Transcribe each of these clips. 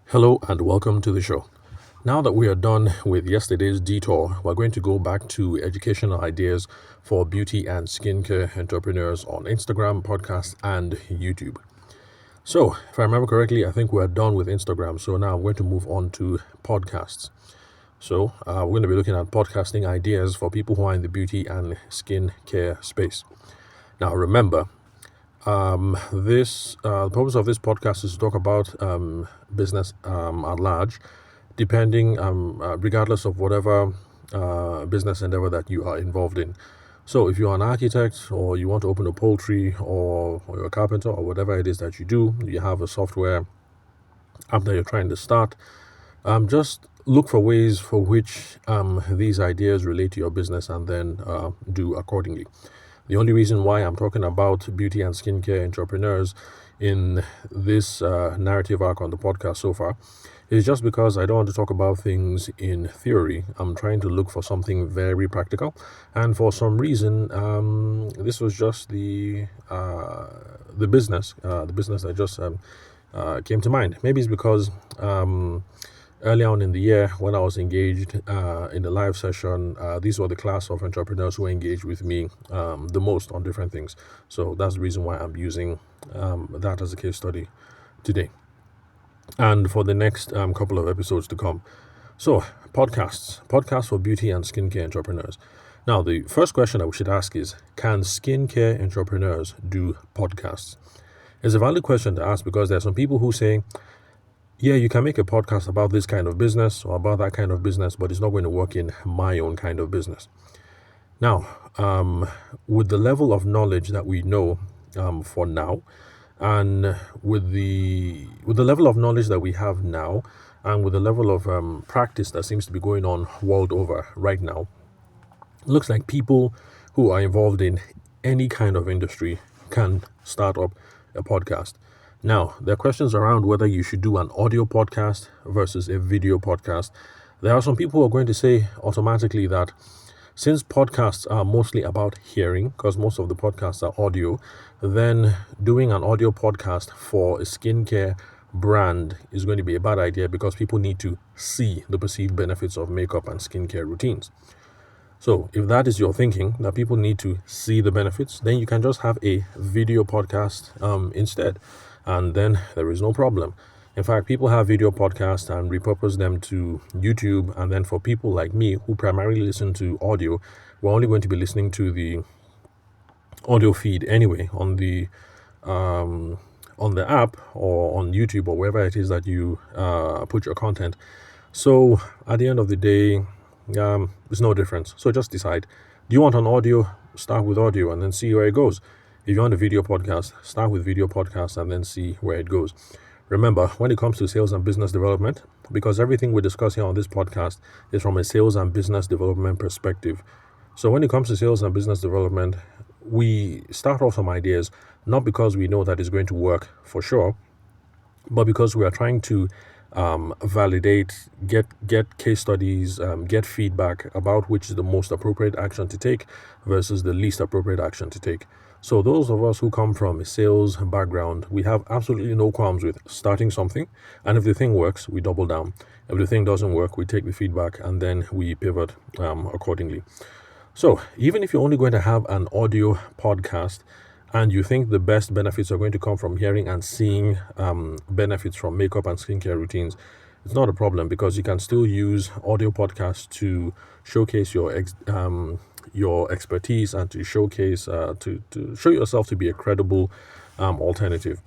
Hello and welcome to the show. Now that we are done with yesterday's detour, we're going to go back to educational ideas for beauty and skincare entrepreneurs on Instagram, podcast, and YouTube. So, if I remember correctly, I think we're done with Instagram. So now I'm going to move on to podcasts. So, we're going to be looking at podcasting ideas for people who are in the beauty and skincare space. Now, remember, the purpose of this podcast is to talk about business at large, depending, regardless of whatever business endeavor that you are involved in. So, if you're an architect or you want to open a poultry or you're a carpenter or whatever it is that you do, you have a software app that you're trying to start, just look for ways for which these ideas relate to your business and then do accordingly. The only reason why I'm talking about beauty and skincare entrepreneurs in this narrative arc on the podcast so far is just because I don't want to talk about things in theory. I'm trying to look for something very practical, and for some reason, this was just the business that just came to mind. Maybe it's because early on in the year, when I was engaged in the live session, these were the class of entrepreneurs who engaged with me the most on different things. So that's the reason why I'm using that as a case study today and for the next couple of episodes to come. So, podcasts for beauty and skincare entrepreneurs. Now, the first question that we should ask is, can skincare entrepreneurs do podcasts? It's a valid question to ask because there are some people who say, yeah, you can make a podcast about this kind of business or about that kind of business, but it's not going to work in my own kind of business. Now, with the level of knowledge that we know for now, and with the level of knowledge that we have now, and with the level of practice that seems to be going on world over right now, it looks like people who are involved in any kind of industry can start up a podcast. Now, there are questions around whether you should do an audio podcast versus a video podcast. There are some people who are going to say automatically that since podcasts are mostly about hearing, because most of the podcasts are audio, then doing an audio podcast for a skincare brand is going to be a bad idea because people need to see the perceived benefits of makeup and skincare routines. So if that is your thinking, that people need to see the benefits, then you can just have a video podcast instead, and then there is no problem. In fact, people have video podcasts and repurpose them to YouTube, and then for people like me who primarily listen to audio, we're only going to be listening to the audio feed anyway on the app or on YouTube or wherever it is that you put your content. So at the end of the day, there's no difference. So just decide. Do you want an audio? Start with audio and then see where it goes. If you want a video podcast, start with video podcast and then see where it goes. Remember, when it comes to sales and business development, because everything we discuss here on this podcast is from a sales and business development perspective. So when it comes to sales and business development, we start off some ideas, not because we know that it's going to work for sure, but because we are trying to validate, get case studies, get feedback about which is the most appropriate action to take versus the least appropriate action to take. So those of us who come from a sales background, we have absolutely no qualms with starting something, and if the thing works, we double down. If the thing doesn't work, we take the feedback and then we pivot accordingly. So even if you're only going to have an audio podcast and you think the best benefits are going to come from hearing and seeing benefits from makeup and skincare routines, it's not a problem because you can still use audio podcasts to showcase your expertise and to showcase to show yourself to be a credible alternative.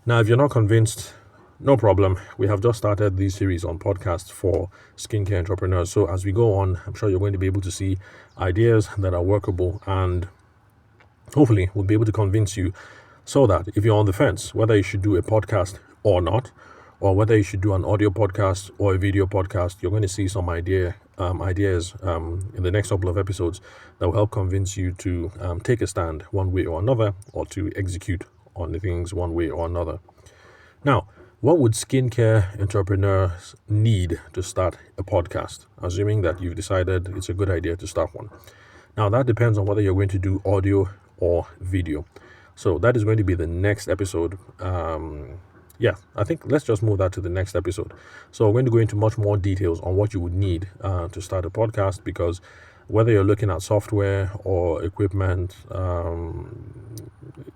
Now, if you're not convinced, no problem. We have just started this series on podcasts for skincare entrepreneurs. So as we go on, I'm sure you're going to be able to see ideas that are workable, and hopefully we'll be able to convince you so that if you're on the fence, whether you should do a podcast or not, or whether you should do an audio podcast or a video podcast, you're going to see some ideas in the next couple of episodes that will help convince you to take a stand one way or another, or to execute on the things one way or another. Now, what would skincare entrepreneurs need to start a podcast, assuming that you've decided it's a good idea to start one? Now, that depends on whether you're going to do audio or video. So that is going to be the next episode yeah, I think let's just move that to the next episode. So we're going to go into much more details on what you would need to start a podcast, because whether you're looking at software or equipment,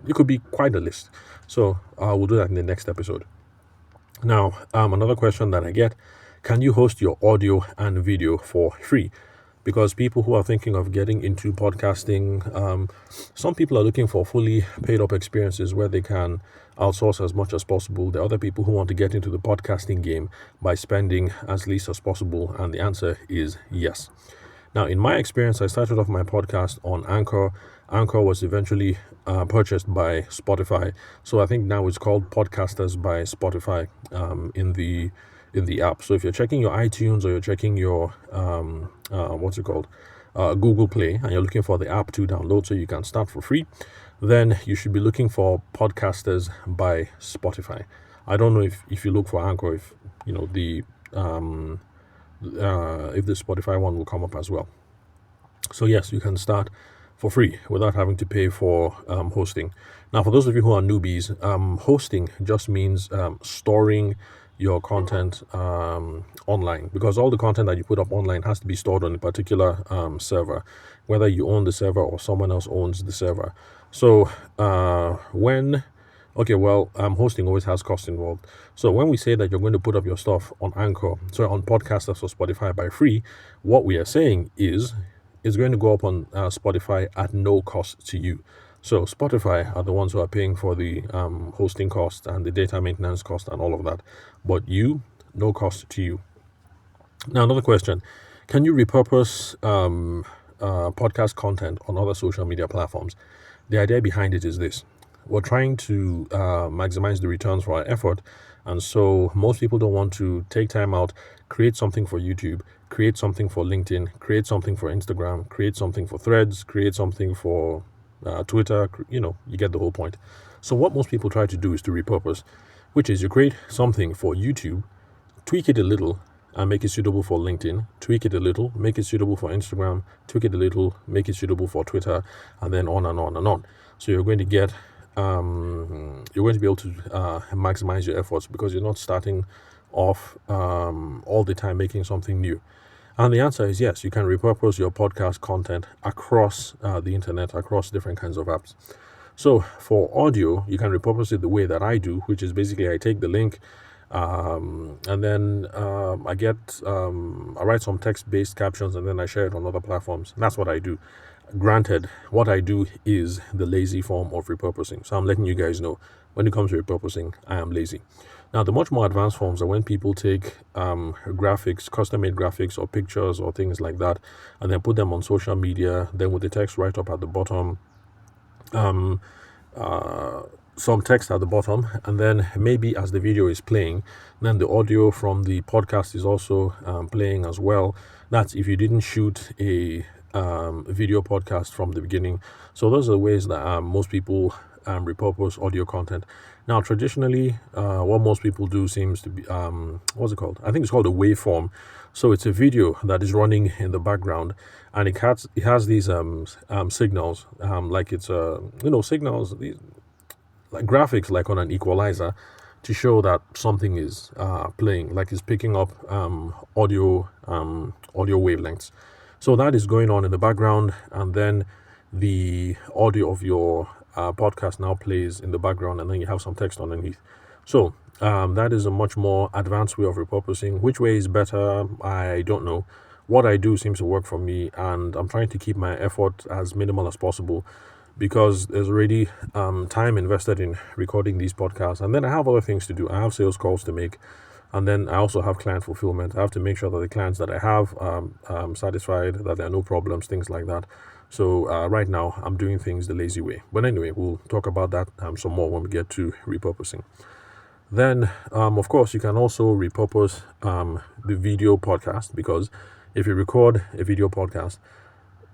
it could be quite a list. So we'll do that in the next episode. Now, another question that I get: can you host your audio and video for free? Because people who are thinking of getting into podcasting, some people are looking for fully paid up experiences where they can outsource as much as possible. There are other people who want to get into the podcasting game by spending as least as possible, and the answer is yes. Now, in my experience, I started off my podcast on Anchor. Anchor was eventually purchased by Spotify, so I think now it's called Podcasters by Spotify in the app. So if you're checking your iTunes or you're checking your Google Play, and you're looking for the app to download so you can start for free, then you should be looking for Podcasters by Spotify. I don't know if you look for Anchor, if you know if the Spotify one will come up as well. So yes, you can start for free without having to pay for hosting. Now, for those of you who are newbies, hosting just means storing your content online, because all the content that you put up online has to be stored on a particular server, whether you own the server or someone else owns the server. So hosting always has cost involved. So when we say that you're going to put up your stuff on Anchor, on Podcasters or Spotify by free, what we are saying is it's going to go up on Spotify at no cost to you. So Spotify are the ones who are paying for the hosting cost and the data maintenance cost and all of that. But you, no cost to you. Now, another question: can you repurpose podcast content on other social media platforms? The idea behind it is this: we're trying to maximize the returns for our effort, and so most people don't want to take time out, create something for YouTube, create something for LinkedIn, create something for Instagram, create something for Threads, create something for Twitter. You get the whole point. So what most people try to do is to repurpose, which is you create something for YouTube, tweak it a little, and make it suitable for LinkedIn, tweak it a little, make it suitable for Instagram, tweak it a little, make it suitable for Twitter, and then on and on and on. So you're going to be able to maximize your efforts, because you're not starting off all the time making something new. And the answer is yes, you can repurpose your podcast content across the internet, across different kinds of apps. So for audio, you can repurpose it the way that I do, which is basically I take the link, and then I write some text-based captions, and then I share it on other platforms. That's what I do. Granted, what I do is the lazy form of repurposing. So I'm letting you guys know, when it comes to repurposing, I am lazy. Now, the much more advanced forms are when people take graphics, custom-made graphics or pictures or things like that, and then put them on social media, then with the text right up at the bottom, some text at the bottom, and then maybe as the video is playing, then the audio from the podcast is also playing as well. That's if you didn't shoot a video podcast from the beginning. So those are the ways that most people repurpose audio content. Now, traditionally, what most people do seems to be what's it called? I think it's called a waveform. So it's a video that is running in the background, and it has these signals, like it's signals, these like graphics, like on an equalizer, to show that something is playing, like it's picking up audio wavelengths. So that is going on in the background, and then the audio of your podcast now plays in the background, and then you have some text underneath. So that is a much more advanced way of repurposing. Which way is better? I don't know. What I do seems to work for me, and I'm trying to keep my effort as minimal as possible, because there's already time invested in recording these podcasts, and then I have other things to do. I have sales calls to make, and then I also have client fulfillment. I have to make sure that the clients that I have are satisfied, that there are no problems, things like that. So right now, I'm doing things the lazy way. But anyway, we'll talk about that some more when we get to repurposing. Then, of course, you can also repurpose the video podcast, because if you record a video podcast,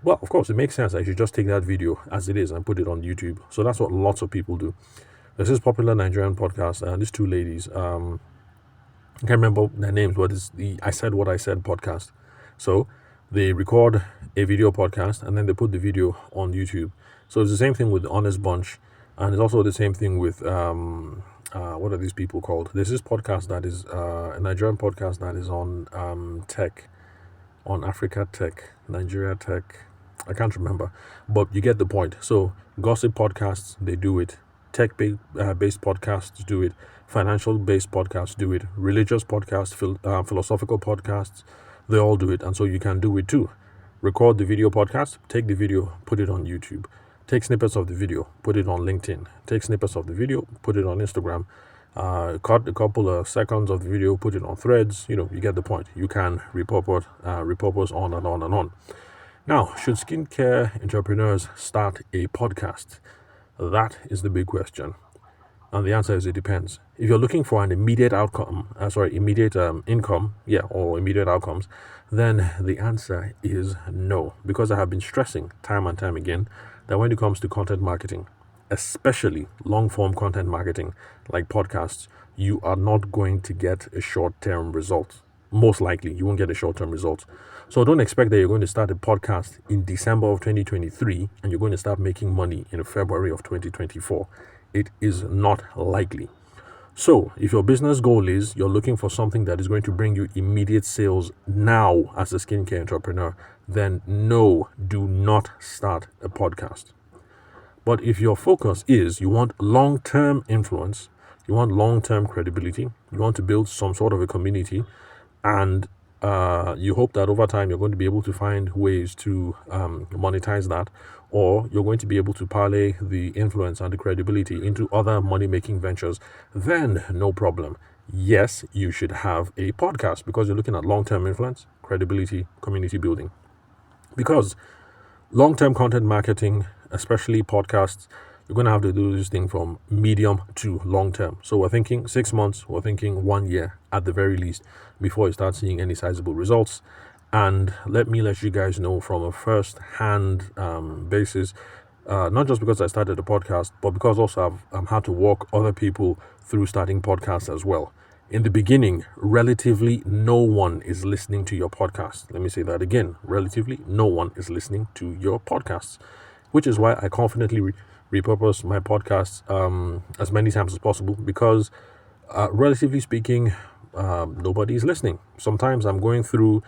well, of course, it makes sense that you should just take that video as it is and put it on YouTube. So that's what lots of people do. There's this popular Nigerian podcast, and these two ladies, I can't remember their names, but it's the I Said What I Said podcast. So they record a video podcast, and then they put the video on YouTube. So it's the same thing with The Honest Bunch, and it's also the same thing with what are these people called? There's this podcast that is a Nigerian podcast that is on tech, on Africa Tech, Nigeria Tech. I can't remember, but you get the point. So gossip podcasts, they do it. Tech-based podcasts do it. Financial-based podcasts do it. Religious podcasts, philosophical podcasts, they all do it. And so you can do it too. Record the video podcast, take the video, put it on YouTube. Take snippets of the video, put it on LinkedIn. Take snippets of the video, put it on Instagram. Cut a couple of seconds of the video, put it on Threads. You get the point. You can repurpose on and on and on. Now, should skincare entrepreneurs start a podcast? That is the big question. And the answer is it depends. If you're looking for an immediate income, or immediate outcomes, then the answer is no. Because I have been stressing time and time again that when it comes to content marketing, especially long-form content marketing like podcasts, you are not going to get a short-term result. Most likely, you won't get a short-term result. So don't expect that you're going to start a podcast in December of 2023 and you're going to start making money in February of 2024. It is not likely. So if your business goal is you're looking for something that is going to bring you immediate sales now as a skincare entrepreneur, then no, do not start a podcast. But if your focus is you want long-term influence, you want long-term credibility, you want to build some sort of a community, and you hope that over time you're going to be able to find ways to monetize that, or you're going to be able to parlay the influence and the credibility into other money-making ventures, then no problem. Yes, you should have a podcast because you're looking at long-term influence, credibility, community building. Because long-term content marketing, especially podcasts, you're going to have to do this thing from medium to long term. So we're thinking 6 months, we're thinking 1 year at the very least before you start seeing any sizable results. And let you guys know from a first-hand basis, not just because I started a podcast, but because also I've had to walk other people through starting podcasts as well. In the beginning, relatively no one is listening to your podcast. Let me say that again. Relatively no one is listening to your podcasts, which is why I confidently repurpose my podcasts as many times as possible because, relatively speaking, nobody is listening. Sometimes I'm going through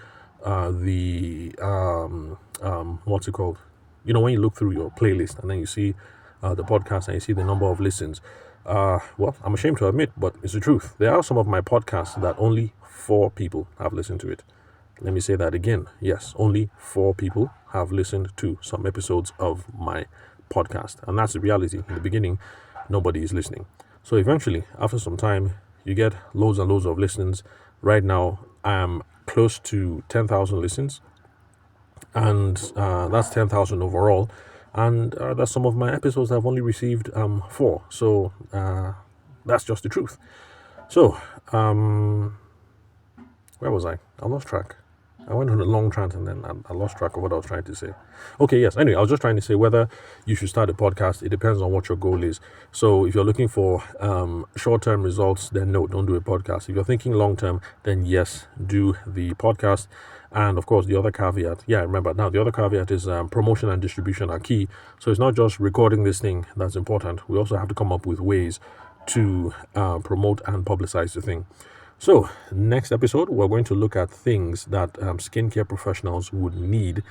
what's it called? When you look through your playlist and then you see the podcast and you see the number of listens. Well, I'm ashamed to admit, but it's the truth. There are some of my podcasts that only 4 people have listened to it. Let me say that again. Yes, only 4 people have listened to some episodes of my podcast. And that's the reality. In the beginning, nobody is listening. So eventually, after some time, you get loads and loads of listens. Right now, I am close to 10,000 listens. And that's 10,000 overall. And that's some of my episodes I've only received 4. So that's just the truth. So, where was I? I lost track. I went on a long rant and then I lost track of what I was trying to say. Okay, yes. Anyway, I was just trying to say whether you should start a podcast. It depends on what your goal is. So if you're looking for short-term results, then no, don't do a podcast. If you're thinking long-term, then yes, do the podcast. And of course, the other caveat, remember now, the other caveat is promotion and distribution are key. So it's not just recording this thing that's important. We also have to come up with ways to promote and publicize the thing. So, next episode, we're going to look at things that skincare professionals would need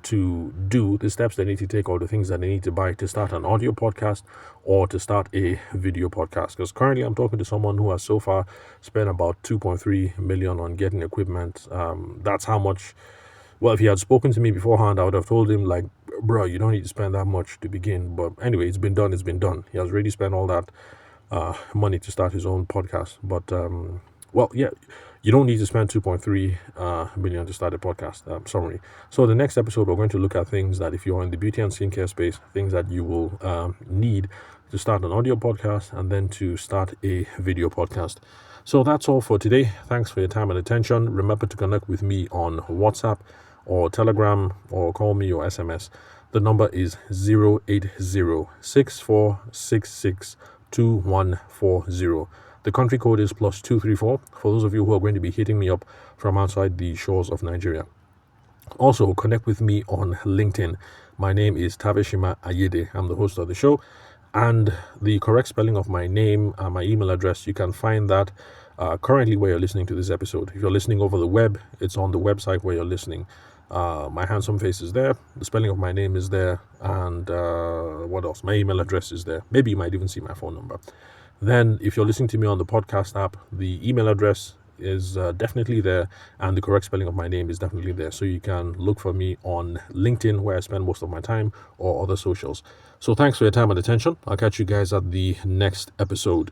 to do, the steps they need to take or the things that they need to buy to start an audio podcast or to start a video podcast. Because currently I'm talking to someone who has so far spent about 2.3 million on getting equipment. That's how much, well, if he had spoken to me beforehand, I would have told him like, bro, you don't need to spend that much to begin. But anyway, it's been done. He has already spent all that money to start his own podcast. But you don't need to spend 2.3 million to start a podcast. Summary. So the next episode, we're going to look at things that if you're in the beauty and skincare space, things that you will need to start an audio podcast and then to start a video podcast. So that's all for today. Thanks for your time and attention. Remember to connect with me on WhatsApp or Telegram or call me or SMS. The number is 080-6466-2140. The country code is +234 for those of you who are going to be hitting me up from outside the shores of Nigeria. Also, connect with me on LinkedIn. My name is Tavishima Ayede. I'm the host of the show. and the correct spelling of my name and my email address. You can find that currently where you're listening to this episode. If you're listening over the web, it's on the website where you're listening. My handsome face is there, the spelling of my name is there, and what else? My email address is there. Maybe you might even see my phone number. Then, if you're listening to me on the podcast app, the email address is definitely there, and the correct spelling of my name is definitely there. So you can look for me on LinkedIn, where I spend most of my time, or other socials. So thanks for your time and attention. I'll catch you guys at the next episode.